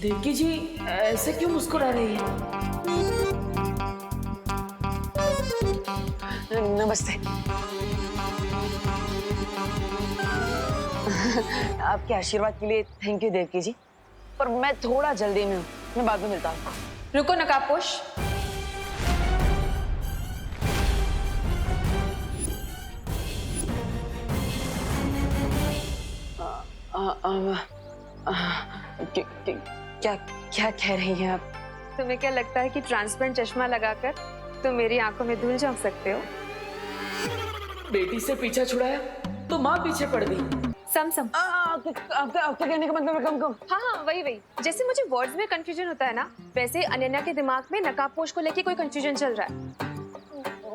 देवकी जी ऐसे क्यों मुस्कुरा रही है? नमस्ते। आपके आशीर्वाद के लिए थैंक यू देवकी जी, पर मैं थोड़ा जल्दी में हूँ, मैं बाद में मिलता हूँ आपको। रुको नकाबपोश। क्या क्या कह रही हैं आप? तुम्हें क्या लगता है कि ट्रांसपेरेंट चश्मा लगाकर तुम मेरी आंखों में धूल झोंक सकते हो? बेटी से पीछा छुड़ाया तो माँ पीछे पड़ गई। सम आपके कहने का मतलब है कम। हाँ हाँ, वही जैसे मुझे वर्ड्स में कंफ्यूजन होता है ना, वैसे अनन्या के दिमाग में नकाबपोश को लेके कोई कंफ्यूजन चल रहा है।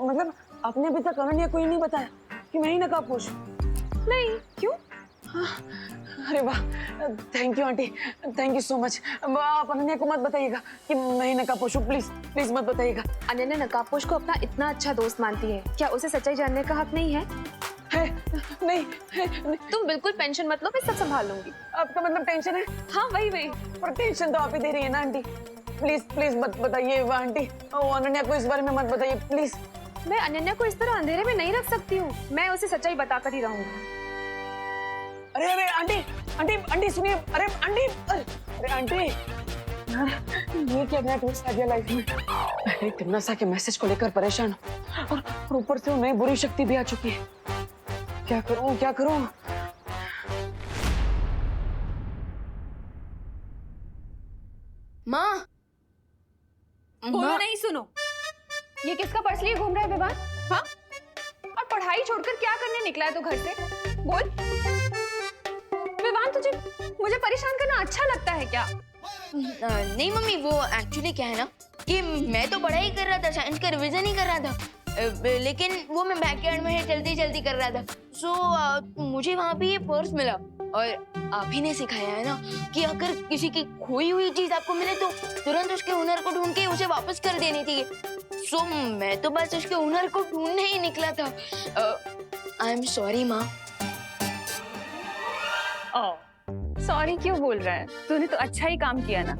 मतलब आपने अभी तक अनन्या को ही नहीं बताया कि मैं ही नकाबपोश? नहीं, क्यों? अरे वाह, thank you aunty, thank you so much. आप अनन्या को मत बताइएगा कि मैं ही नकाबपोश हूँ, प्लीज प्लीज मत बताइएगा। अनन्या नकाबपोश को अपना इतना अच्छा दोस्त मानती है, क्या उसे सच्चाई जानने का हक नहीं है? नहीं, तुम बिल्कुल टेंशन मत लो, मैं सब संभाल लूंगी। आपका मतलब टेंशन है? हाँ वही। पर टेंशन तो आप ही दे रही है ना आंटी। प्लीज प्लीज मत बताइए आंटी, अनन्या को इस बारे में मत बताइए प्लीज। मैं अनन्या को इस तरह अंधेरे में नहीं रख सकती हूँ, मैं उसे सच्चाई बताकर ही रहूंगी। अरे अरे आंटी आंटी आंटी सुनिए, अरे आंटी, अरे आंटी, ये क्या नया ट्विस्ट आ गया लाइफ में? अरे तिमनासा के मैसेज को लेकर परेशान हूँ और ऊपर से वो नई बुरी शक्ति भी आ चुकी है। क्या करूँ क्या करूँ? माँ, बोलो नहीं, सुनो। ये किसका पर्स लिए घूम रहा है विवान? हाँ? और पढ़ाई छोड़कर क्या करने निकला है तू घर से? बोल। विवान, तुझे मुझे परेशान करना अच्छा लगता है क्या? नहीं मम्मी, वो एक्चुअली क्या है ना कि मैं तो पढ़ाई कर रहा था, साइंस का रिवीजन ही कर रहा था, लेकिन वो मैं बैकयार्ड में जल्दी जल्दी कर रहा था। सो मुझे वहाँ पे ये पर्स मिला और आप ही ने सिखाया है ना कि अगर किसी की खोई हुई चीज आपको मिले तो तुरंत उसके हुनर को ढूंढ के उसे वापस कर देनी थी। सो मैं तो बस उसके हुनर को ढूंढने ही निकला था। आई एम सॉरी माँ। सॉरी क्यों बोल रहा है? तूने तो अच्छा ही काम किया ना,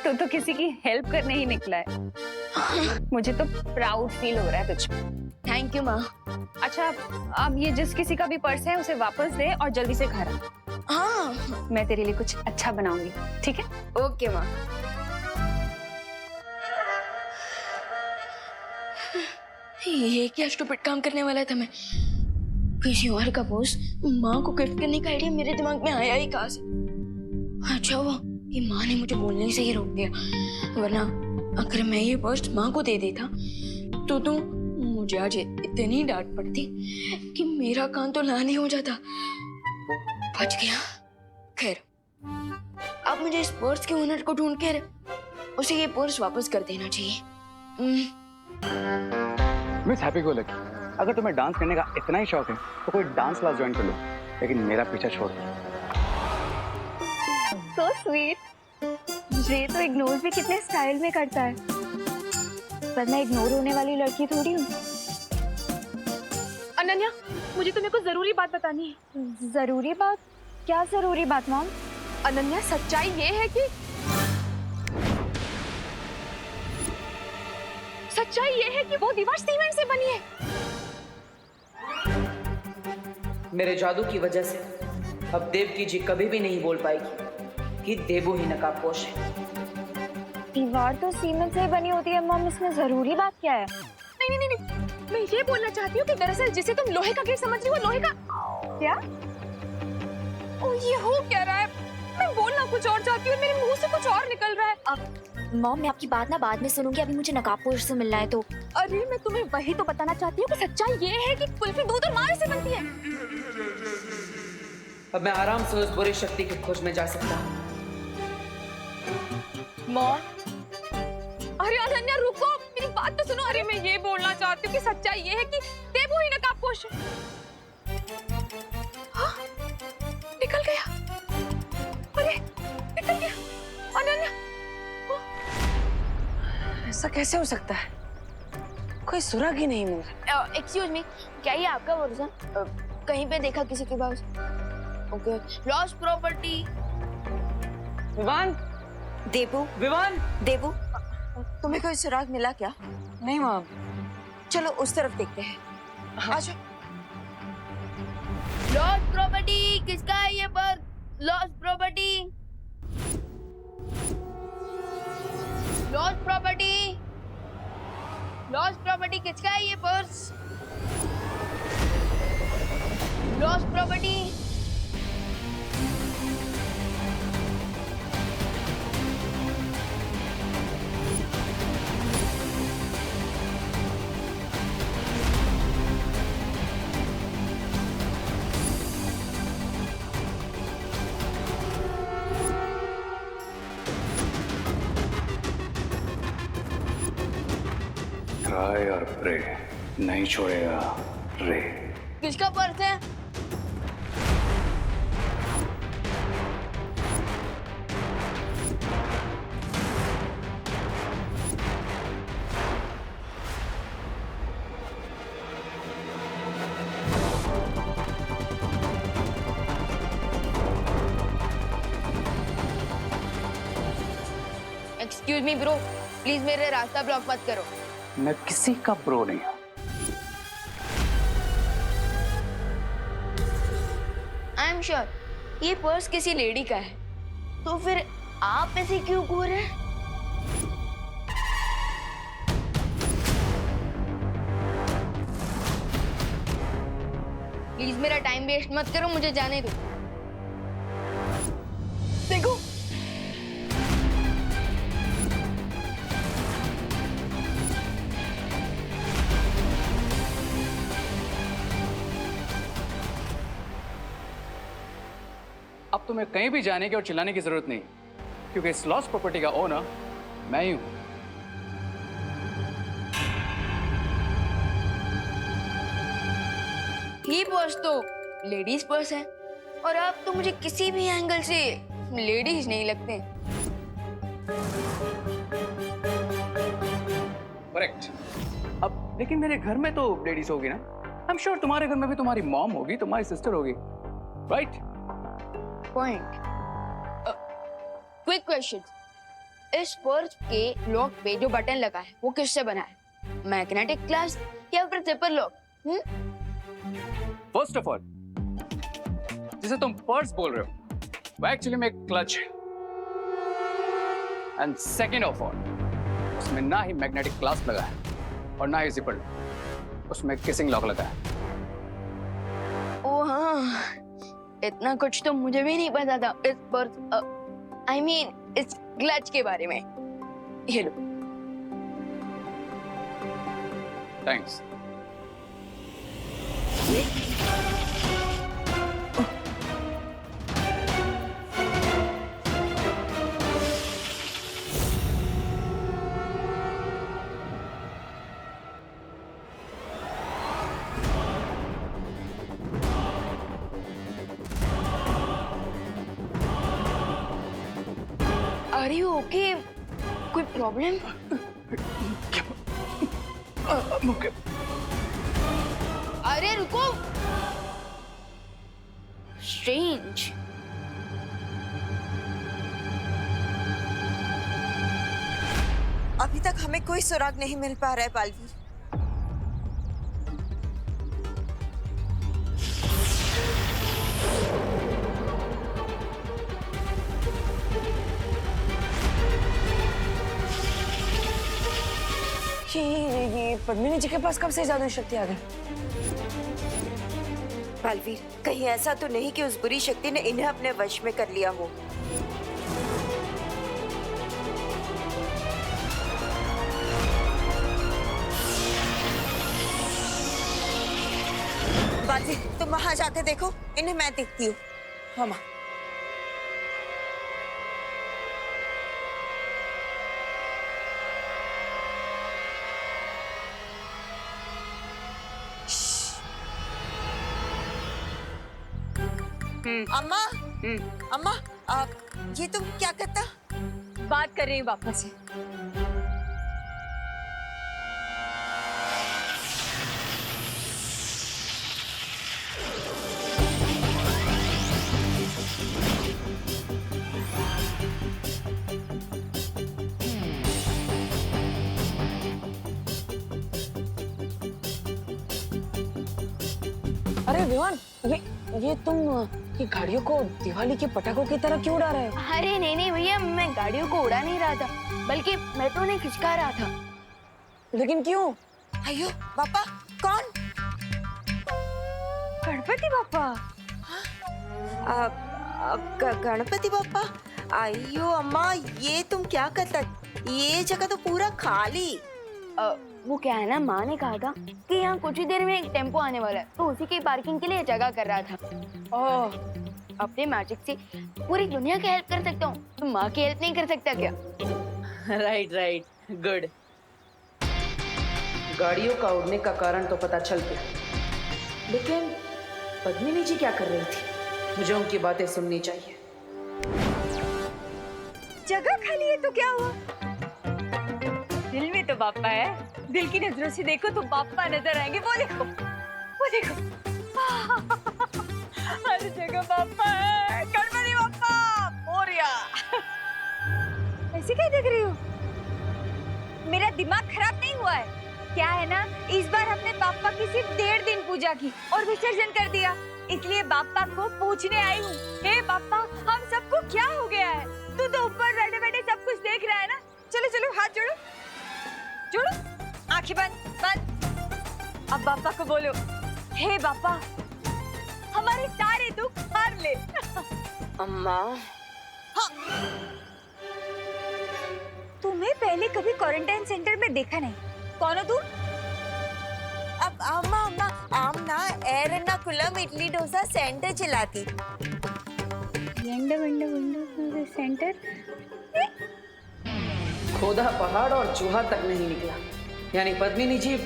तू तो किसी की हेल्प करने ही निकला है। मुझे तो प्राउड फील हो रहा है तुझ पे। थैंक यू माँ। अच्छा, अब ये जिस किसी का भी पर्स है उसे वापस दे और जल्दी से घर आ। हाँ, मैं तेरे लिए कुछ अच्छा बनाऊंगी, ठीक है? ओके माँ। ये क्या स्टूपिड काम करने वाला था मैं? किसी और का पर्स माँ को गिफ्ट करने का आइडिया मेरे दिमाग में आया ही कहाँ से? अच्छा हुआ कि माँ ने मुझे बोलने से ही रोक दिया, वरना अगर मैं ये पर्स माँ को दे देता तो मुझे आज इतनी डांट पड़ती कि मेरा कान तो लाल ही हो जाता। बच गया। खैर, अब मुझे इस पर्स के ओनर को ढूंढ कर उसे ये पर्स वापस कर देना चाहिए। मिस हैप्पी गो लकी, अगर तुम्हें डांस करने का इतना ही शौक है तो कोई डांस क्लास ज्वाइन कर लो, लेकिन मेरा पीछा छोड़ दो। So sweet. ये तो इग्नोर भी कितने स्टाइल में करता है, पर मैं इग्नोर होने वाली लड़की थोड़ी हूँ। अनन्या, मुझे तुम्हें कुछ जरूरी बात बतानी है। जरूरी बात? क्या जरूरी बात मॉम? अनन्या, सच्चाई ये है कि वो दीवार सीमेंट से बनी है। मेरे जादू की वजह से अब देवकी जी कभी भी नहीं बोल पाएगी कि देवो ही नकाबपोश है। दीवार तो सीमेंट से बनी होती है मॉम, इसमें जरूरी बात क्या है? नहीं, मैं ये बोलना चाहती हूँ कि दरअसल जिसे तुम लोहे का गेट समझ रही हो, लोहे का क्या? ओ, ये हो क्या रहा है? मैं बोलना कुछ और चाहती हूँ, मेरे मुंह से कुछ और निकल रहा है। मॉम, मैं आपकी बात ना बाद में सुनूंगी, अभी मुझे नकाबपोश से मिलना है तो। अरे मैं तुम्हें वही तो बताना चाहती हूँ कि सच्चाई ये है कि कुल्फी दूध और मावे से बनती है। अब मैं आराम से उस बुरी शक्ति की खोज में जा सकता हूँ। मॉम, अरे अनन्या रुको, मेरी बात तो सुनो। अरे मैं ये बोलना चाहती हूँ कि सच्चाई ये है कि देवो ही नकाबपोश है। हाँ, निकल गया। अरे निकल गया। अनन्या, ऐसा कैसे हो सकता है? कोई सुराग ही नहीं मिल रहा। एक्सक्यूज मी, क्या ये आपका वर्जन कहीं पे देखा किसी के पास? Okay, lost property. Vivaan, Debu, Vivaan, Debu, तुम्हें कोई सुराग मिला क्या? नहीं माँ। चलो उस तरफ देखते हैं। आ जाओ। लॉस्ट प्रॉपर्टी किसका है ये purse? Lost property, lost property, lost property किसका है ये पर्स? लॉस्ट प्रॉपर्टी, ट्राई और प्रे, नहीं छोड़ेगा रे। किसका पर्स है? एक्सक्यूज मी ब्रो, प्लीज मेरे रास्ता ब्लॉक मत करो। मैं किसी का प्रो नहीं हूं। आई एम श्योर ये पर्स किसी लेडी का है, तो फिर आप ऐसे क्यों घूर रहे हैं? प्लीज मेरा टाइम वेस्ट मत करो, मुझे जाने दो। देखो, अब तुम्हें कहीं भी जाने की और चिल्लाने की जरूरत नहीं, क्योंकि इस लॉस्ट प्रॉपर्टी का ओनर मैं ही हूं। ये पर्स तो लेडीज पर्स है, और आप तो मुझे किसी भी एंगल से लेडीज नहीं लगते। करेक्ट। अब लेकिन मेरे घर में तो लेडीज होगी ना। आई एम श्योर तुम्हारे घर में भी तुम्हारी मॉम होगी, तुम्हारी सिस्टर होगी, राइट? पॉइंट। क्विक क्वेश्चन, इस पर्स के लॉक पे जो बटन लगा है वो किससे बना है? मैग्नेटिक ग्लास या फिर zipper lock? First of all, जिसे तुम पर्स बोल रहे हो वो एक्चुअली में एक क्लच है। एंड सेकेंड ऑफ ऑल, उसमें ना ही मैग्नेटिक ग्लास लगा है और ना ही जिपर लॉक, उसमें किसिंग लॉक लगा है। ओ हाँ, इतना कुछ तो मुझे भी नहीं पता था इस पर्स, आई मीन इस क्लच के बारे में। ये लो। थैंक्स। Are you okay? कोई प्रॉब्लम? अरे रुको, स्ट्रेंज। अभी तक हमें कोई सुराग नहीं मिल पा रहा है बालवीर। ये पद्मिनी जी के पास कब से जादुई शक्ति आ गई? बालवीर, कहीं ऐसा तो नहीं कि उस बुरी शक्ति ने इन्हें अपने वश में कर लिया हो? बालवीर, तुम वहां जाकर देखो, इन्हें मैं देखती हूँ। हाँ माँ। अम्मा, अम्मा, ये तुम क्या करता? बात कर रही हूँ पापा से। अरे विवान, ये तुम ये गाड़ियों को दिवाली के पटाखों की तरह क्यों उड़ा रहे हो? अरे नहीं नहीं भैया, मैं गाड़ियों को उड़ा नहीं रहा था, बल्कि मैं तो उन्हें खिंचका रहा था। लेकिन क्यों? अयो पापा, कौन? गणपति बापा। गणपति बापा। अयो अम्मा, ये तुम क्या करता? ये जगह तो पूरा खाली। वो क्या है ना, माँ ने कहा था कि यहाँ कुछ ही देर में एक टेम्पो आने वाला है, तो उसी की पार्किंग के लिए जगह कर रहा था। ओह, अपने मैजिक से पूरी दुनिया की हेल्प कर सकता हूँ, तो माँ की हेल्प नहीं कर सकता क्या? Right right, good. गाड़ियों का उड़ने का कारण तो पता चल गया, लेकिन पद्मिनी जी क्या कर रही थी? मुझे उनकी बातें सुननी चाहिए। जगह खाली है तो क्या हुआ? दिल में तो बापा है, दिल की नजरों से देखो तो बापा नजर आएंगे। वो देखो, वो देखो। हर जगह बापा है। गणपति बापा, मोरया। ऐसे क्या देख रही हो? मेरा दिमाग खराब नहीं हुआ है? क्या है ना, इस बार हमने बापा की सिर्फ 1.5 दिन पूजा की और विसर्जन कर दिया, इसलिए बापा को पूछने आई हूँ। हे बापा, हम सबको क्या हो गया है? तू तो ऊपर बैठे बैठे सब कुछ देख रहा है ना। चलो चलो, हाथ जोड़ो, जोड़ो, आंखें बंद बंद। अब बापा को बोलो, हे बापा, हमारे सारे दुख हार ले। अम्मा, तुम्हें पहले कभी क्वारंटाइन सेंटर में देखा नहीं। कौन हो तुम? अब अम्मा अम्मा आम ना एर्नाकुलम इडली डोसा सेंटर चलाती। सेंटर? खोदा पहाड़ और चूहा तक नहीं निकला, यानी पद्मिनी जी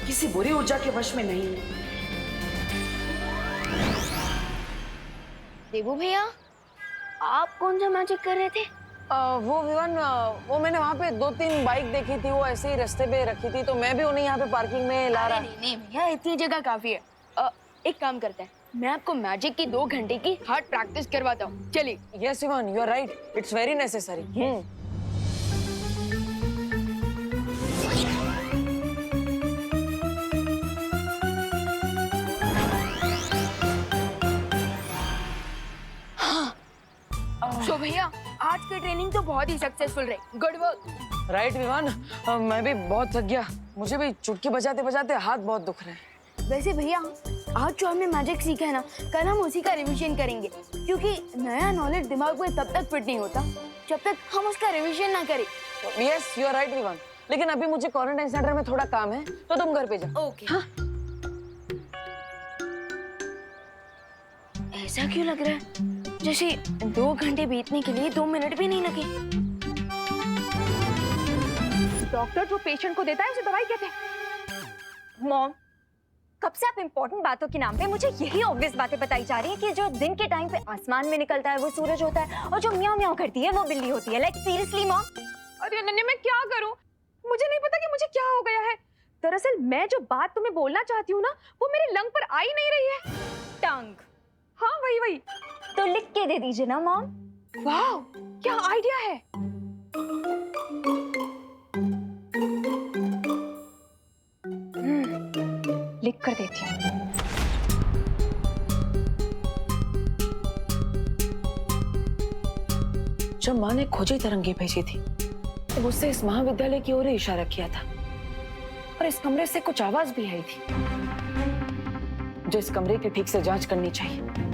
किसी बुरी ऊर्जा के वश में नहीं है। देवू भैया, आप कौन सा मैजिक कर रहे थे? वो विवान, वो मैंने वहाँ पे 2-3 बाइक देखी थी, वो ऐसे ही रास्ते पे रखी थी, तो मैं भी उन्हें यहाँ पे पार्किंग में ला रहा। नहीं नहीं भैया, इतनी जगह काफी है। एक काम करते हैं, मैं आपको मैजिक की 2 घंटे की हार्ड प्रैक्टिस करवाता हूँ, चलिए। Yes Vivaan, you are right, it's very necessary. So भैया, आज की ट्रेनिंग तो बहुत ही सक्सेसफुल रही, गुड वर्क। राइट विवान, मैं भी बहुत थक गया, मुझे भी चुटकी बजाते बजाते हाथ बहुत दुख रहे हैं। वैसे भैया, आज जो हमने मैजिक सीखा है ना, कल हम उसी का रिवीजन करेंगे, क्योंकि नया नॉलेज दिमाग में तब तक फिट नहीं होता जब तक हम उसका रिवीजन ना करें। Yes, you are right Vivaan, लेकिन अभी मुझे क्वारंटाइन सेंटर में थोड़ा काम है, तो तुम घर पे जाओ। ओके। हाँ? ऐसा क्यों लग रहा है जैसे 2 घंटे बीतने के लिए 2 मिनट भी नहीं लगे? डॉक्टर जो पेशेंट को देता है उसे दवाई कहते हैं। मॉम, कब से आप इम्पोर्टेंट बातों के नाम पे मुझे यही ऑब्वियस बातें बताई जा रही है कि जो दिन के टाइम पे आसमान में निकलता है वो सूरज होता है, और जो म्याऊं म्याऊं करती है वो बिल्ली होती है। Like seriously mom. अरे अनन्या, मैं क्या करूं? मुझे नहीं पता कि मुझे क्या हो गया है। दरअसल मैं जो बात तुम्हें बोलना चाहती हूँ ना, वो मेरे लंग पर आ ही नहीं रही है। टंग। हाँ, वही वही। तो लिख के दे दीजिए ना मॉम। वाह, क्या आइडिया है। लिख कर देती हूँ। जब माँ ने खोजी तरंगी भेजी थी, तो उससे इस महाविद्यालय की ओर इशारा किया था, और इस कमरे से कुछ आवाज भी आई थी, जो इस कमरे की ठीक से जांच करनी चाहिए।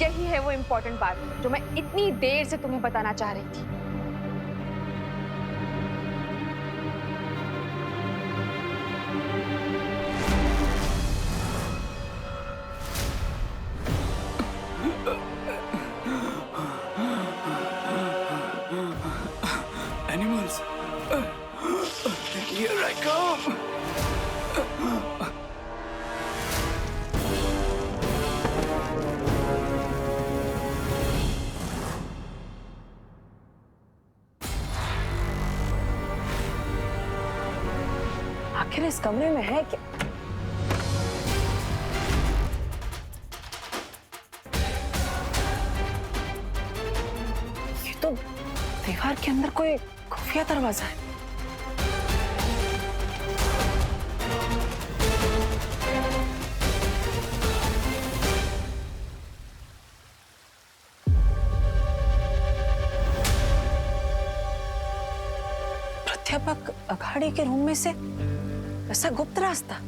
यही है वो इम्पोर्टेंट बात जो मैं इतनी देर से तुम्हें बताना चाह रही थी। Animals. Here I come. आखिर इस कमरे में है क्या? दीवार के अंदर कोई खुफिया दरवाजा है। प्राध्यापक अखाड़े के रूम में से ऐसा गुप्त रास्ता।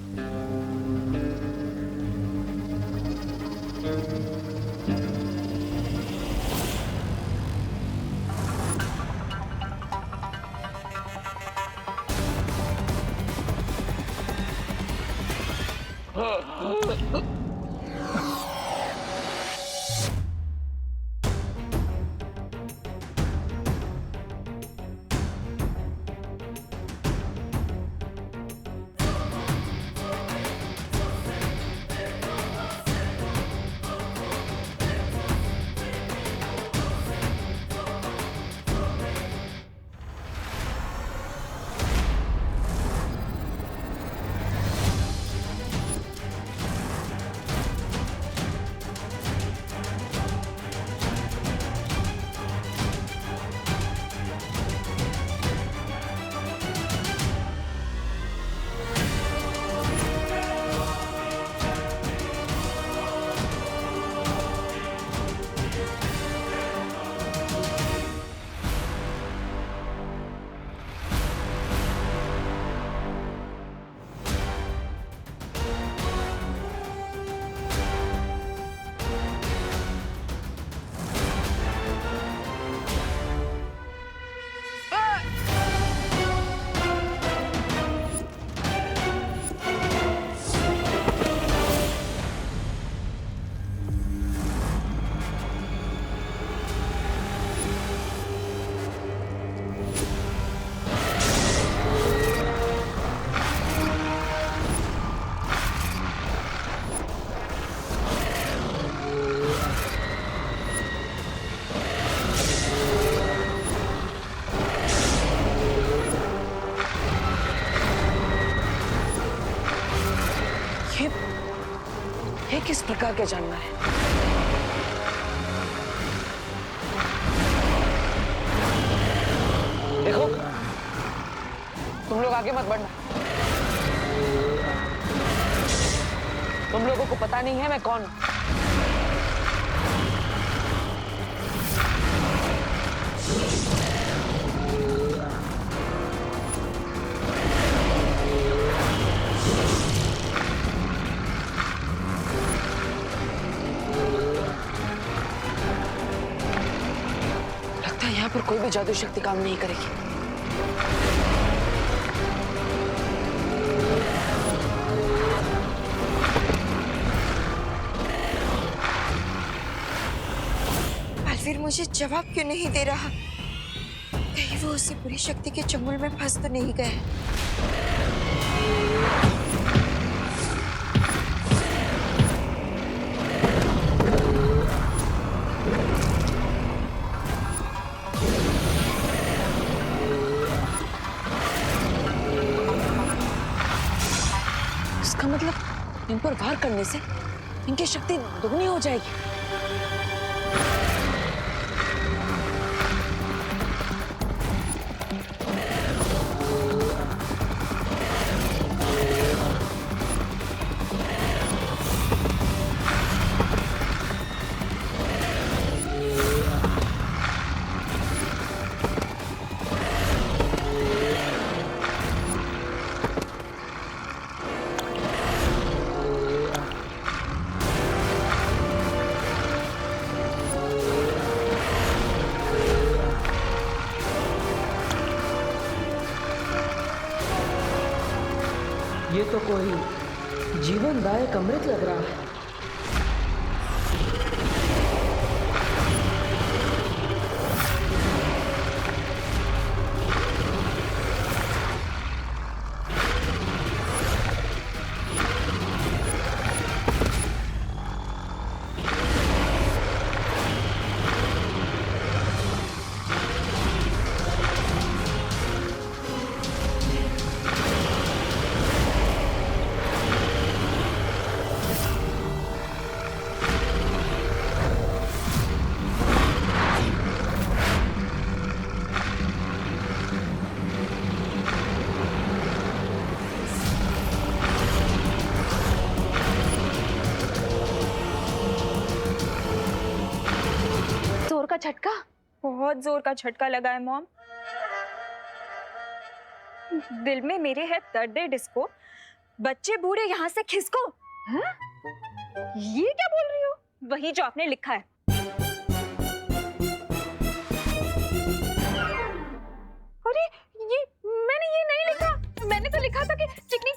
ये किस प्रकार के जानवर है? देखो, तुम लोग आगे मत बढ़ना। तुम लोगों को पता नहीं है मैं कौन हूं। यहाँ पर कोई भी जादू शक्ति काम नहीं करेगी। फिर मुझे जवाब क्यों नहीं दे रहा? कहीं वो उसी बुरी शक्ति के चंगुल में फंस तो नहीं गए? इसका मतलब इन पर वार करने से इनकी शक्ति दुगनी हो जाएगी। ये तो कोई जीवनदायक अमृत लग रहा है। झटका? बहुत जोर का झटका लगा है मॉम। दिल में मेरे है दर्द डिस्को, बच्चे बूढ़े यहाँ से खिसको। हाँ? ये क्या बोल रही हो? वही जो आपने लिखा है। अरे ये मैंने ये नहीं लिखा। मैंने तो लिखा था कि चिकनी